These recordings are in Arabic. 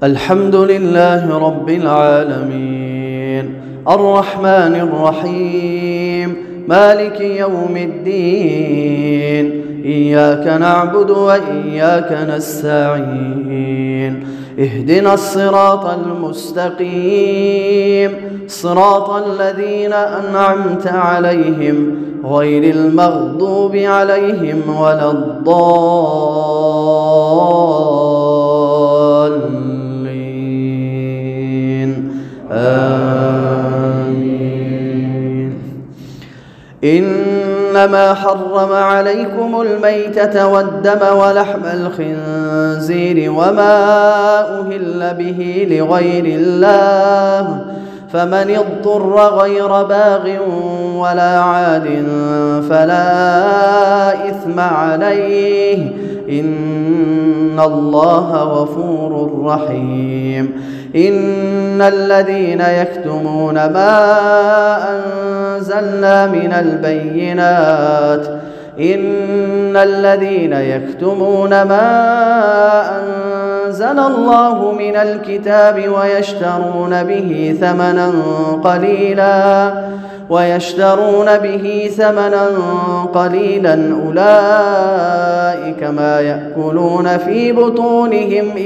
الحمد لله رب العالمين الرحمن الرحيم مالك يوم الدين إياك نعبد وإياك نستعين اهدنا الصراط المستقيم صراط الذين أنعمت عليهم غير المغضوب عليهم ولا الضالين آمين. إنما حرم عليكم الميتة والدم ولحم الخنزير وما أهل به لغير الله فمن اضطر غير باغ ولا عاد فلا إثم عليه إن الله غفور رحيم. إن الذين يكتمون ما أنزلنا من البينات أنزل الله من الكتاب ويشترون به ثمنا قليلا أولئك ما يأكلون في بطونهم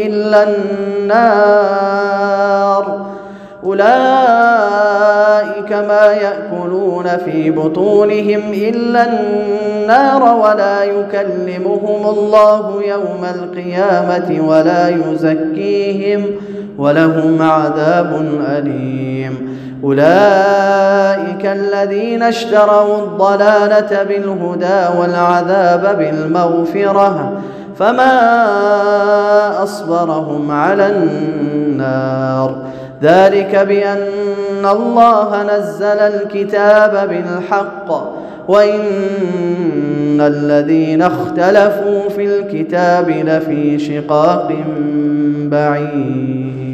إلا النار ولا يكلمهم الله يوم القيامة ولا يزكيهم ولهم عذاب أليم. أولئك الذين اشتروا الضلالة بالهدى والعذاب بالمغفرة فما أصبرهم على النار ذلك بأن الله نزل الكتاب بالحق وإن الذين اختلفوا في الكتاب لفي شقاق بعيد.